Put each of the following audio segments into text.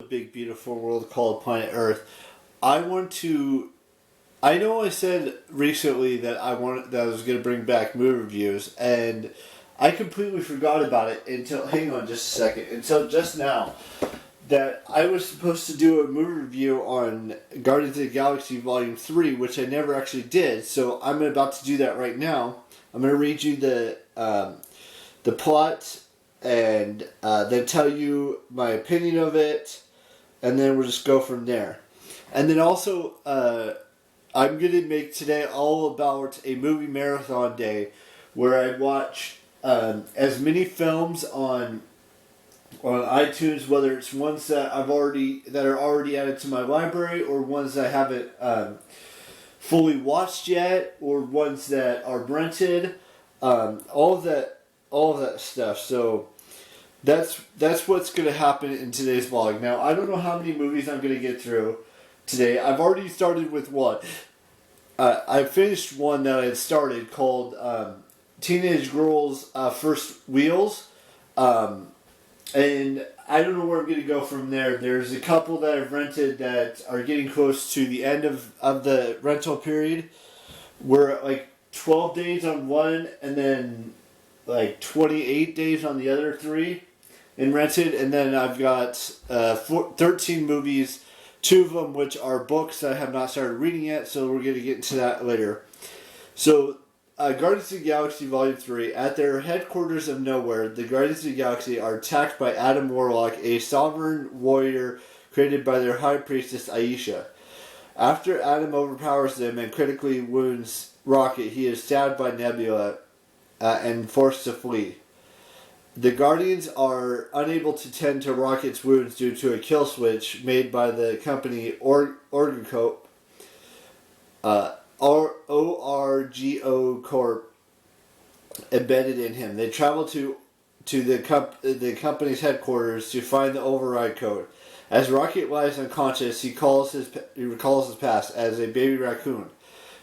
big beautiful world called planet Earth. I know I said recently that I was going to bring back movie reviews, and I completely forgot about it until, hang on just a second, until just now, that I was supposed to do a movie review on Guardians of the Galaxy Volume 3, which I never actually did, so I'm about to do that right now. I'm going to read you the plot, and then tell you my opinion of it, and then we'll just go from there. And then also, I'm going to make today all about a movie marathon day, where I watch as many films on iTunes, whether it's ones that are already added to my library, or ones that I haven't fully watched yet, or ones that are rented, all of that stuff. So that's what's going to happen in today's vlog. Now, I don't know how many movies I'm going to get through today. I've already started with one. I finished one that I had started called Teenage Girl's First Wheels. And I don't know where I'm going to go from there. There's a couple that I've rented that are getting close to the end of the rental period. We're like 12 days on one, and then like 28 days on the other three in rented. And then I've got 13 movies, 2 of them which are books that I have not started reading yet, so we're going to get into that later. So, Guardians of the Galaxy Volume 3. At their headquarters of nowhere, the Guardians of the Galaxy are attacked by Adam Warlock, a sovereign warrior created by their high priestess Aisha. After Adam overpowers them and critically wounds Rocket, he is stabbed by Nebula and forced to flee. The Guardians are unable to tend to Rocket's wounds due to a kill switch made by the company Orgocope. ORGO Corp embedded in him. They travel to the company's headquarters to find the override code. As Rocket lies unconscious, he recalls his past as a baby raccoon.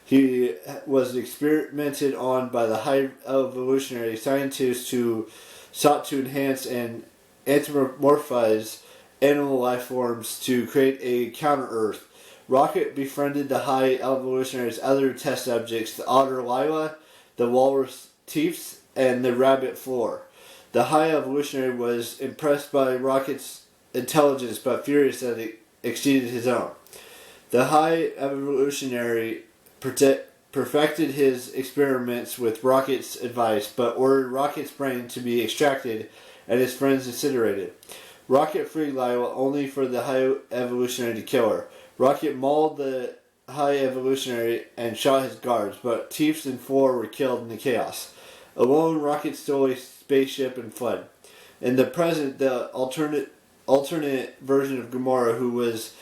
He was experimented on by the high evolutionary scientists who sought to enhance and anthropomorphize animal life forms to create a counter-Earth. Rocket befriended the high evolutionary's other test subjects, the otter Lila, the walrus Teefs, and the rabbit Floor. The high evolutionary was impressed by Rocket's intelligence, but furious that it exceeded his own. The high evolutionary perfected his experiments with Rocket's advice, but ordered Rocket's brain to be extracted and his friends incinerated. Rocket freed Lila only for the high evolutionary to kill her. Rocket mauled the high evolutionary and shot his guards, but Teefs and Floor were killed in the chaos. Alone, Rocket stole a spaceship and fled. In the present, the alternate version of Gamora, who was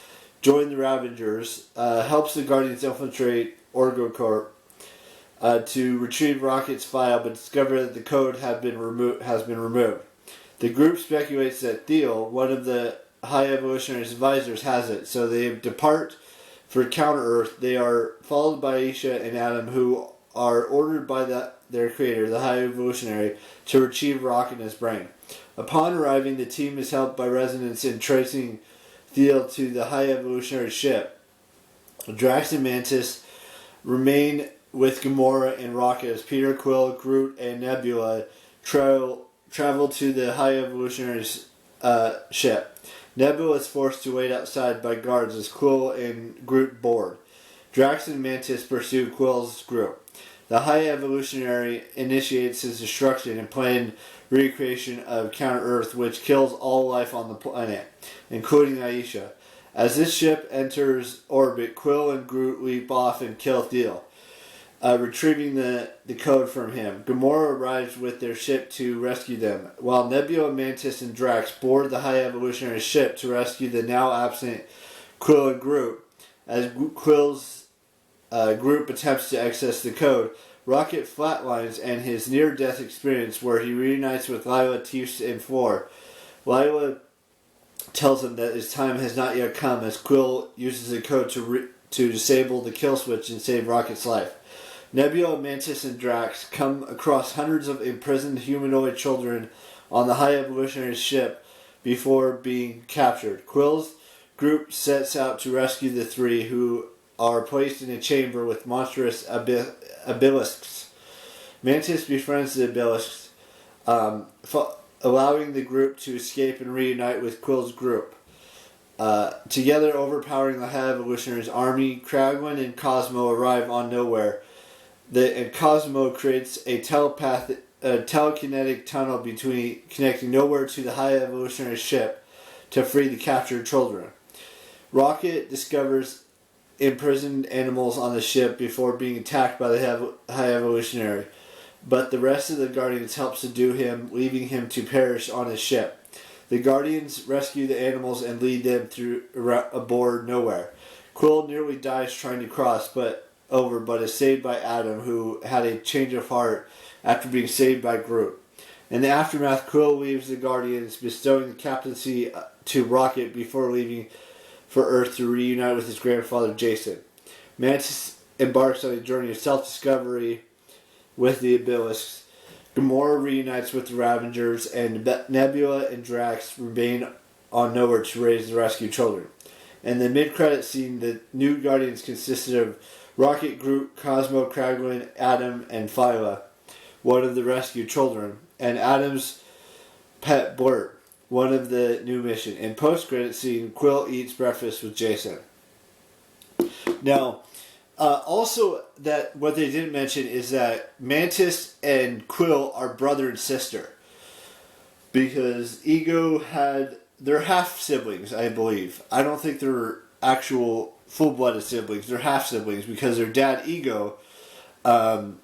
joined the Ravagers, helps the Guardians infiltrate OrgoCorp to retrieve Rocket's file, but discover that the code has been removed. The group speculates that Theo, one of the High Evolutionary's advisors, has it, so they depart for Counter-Earth. They are followed by Aisha and Adam, who are ordered by their creator, the High Evolutionary, to retrieve Rocket and his brain. Upon arriving, the team is helped by residents in tracing Theo to the High Evolutionary ship. Drax and Mantis remain with Gamora and Rocket as Peter, Quill, Groot, and Nebula travel to the High Evolutionary's ship. Nebula is forced to wait outside by guards as Quill and Groot board. Drax and Mantis pursue Quill's group. The High Evolutionary initiates his destruction and planned recreation of Counter-Earth, which kills all life on the planet, including Aisha. As this ship enters orbit, Quill and Groot leap off and kill Theo, retrieving the code from him. Gamora arrives with their ship to rescue them, while Nebula, Mantis, and Drax board the High Evolutionary ship to rescue the now absent Quill and Groot. As Quill's group attempts to access the code, Rocket flatlines and his near-death experience, where he reunites with Lila, Teefs, and Floor. Lila tells him that his time has not yet come, as Quill uses the code to disable the kill switch and save Rocket's life. Nebula, Mantis, and Drax come across hundreds of imprisoned humanoid children on the High Evolutionary ship, before being captured. Quill's group sets out to rescue the three, who are placed in a chamber with monstrous obelisks. Mantis befriends the obelisks, allowing the group to escape and reunite with Quill's group. Together overpowering the High Evolutionary's army, Kraglin and Cosmo arrive on Nowhere. And Cosmo creates a telekinetic tunnel connecting Nowhere to the High Evolutionary ship to free the captured children. Rocket discovers imprisoned animals on the ship before being attacked by the High Evolutionary, but the rest of the Guardians help subdue him, leaving him to perish on his ship. The Guardians rescue the animals and lead them aboard Nowhere. Quill nearly dies trying to cross, but is saved by Adam, who had a change of heart after being saved by Groot. In the aftermath, Quill leaves the Guardians, bestowing the captaincy to Rocket before leaving for Earth to reunite with his grandfather Jason. Mantis embarks on a journey of self-discovery with the Obelisks. Gamora reunites with the Ravengers, and Nebula and Drax remain on Nowhere to raise the rescued children. In the mid-credit scene, the new Guardians consisted of Rocket, Groot, Cosmo, Kraglin, Adam, and Phyla, one of the rescued children, and Adam's pet Blurt, one of the new mission. In post-credit scene, Quill eats breakfast with Jason. Now, also, that what they didn't mention is that Mantis and Quill are brother and sister, because they're half siblings, I believe. I don't think they're actual full-blooded siblings. They're half siblings because their dad Ego didn't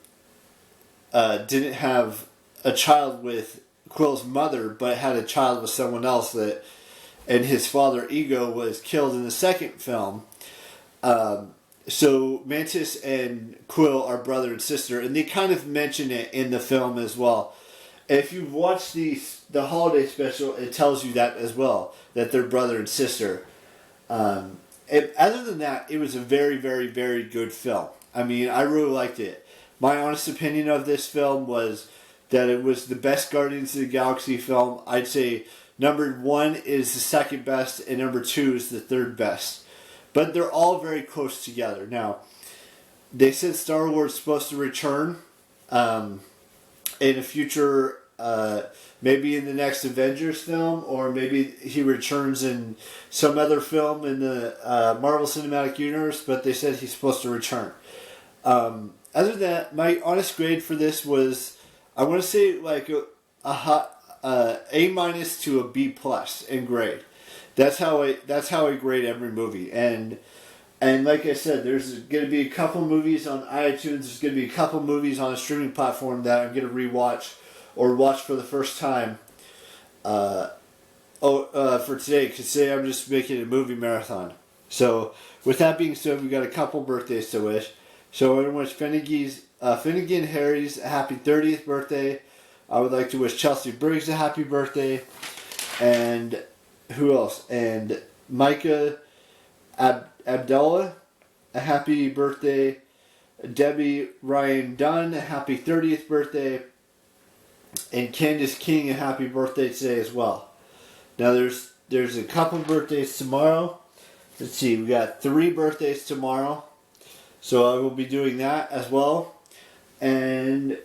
have a child with Quill's mother, but had a child with someone else, and his father Ego was killed in the second film. So Mantis and Quill are brother and sister, and they kind of mention it in the film as well. If you've watched the holiday special, it tells you that as well, that they're brother and sister. Other than that, it was a very, very, very good film. I mean, I really liked it. My honest opinion of this film was that it was the best Guardians of the Galaxy film. I'd say number 1 is the second best, and number 2 is the third best. But they're all very close together. Now, they said Star Wars is supposed to return in a future, maybe in the next Avengers film, or maybe he returns in some other film in the Marvel Cinematic Universe, but they said he's supposed to return. Other than that, my honest grade for this was, I want to say like a A- to a B+ in grade. That's how I grade every movie. And like I said, there's going to be a couple movies on iTunes. There's going to be a couple movies on a streaming platform that I'm going to rewatch or watch for the first time for today. Because today I'm just making a movie marathon. So with that being said, we got a couple birthdays to wish. So I want to wish Finnegan Harry's a happy 30th birthday. I would like to wish Chelsea Briggs a happy birthday. And who else? And Micah Abdullah, a happy birthday. Debbie Ryan Dunn, a happy 30th birthday. And Candace King, a happy birthday today as well. Now there's a couple birthdays tomorrow. Let's see, we got 3 birthdays tomorrow. So I will be doing that as well. And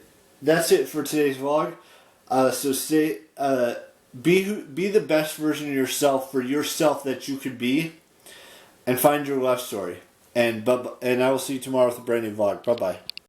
that's it for today's vlog. So be the best version of yourself for yourself that you could be, and find your love story. And I will see you tomorrow with a brand new vlog. Bye bye.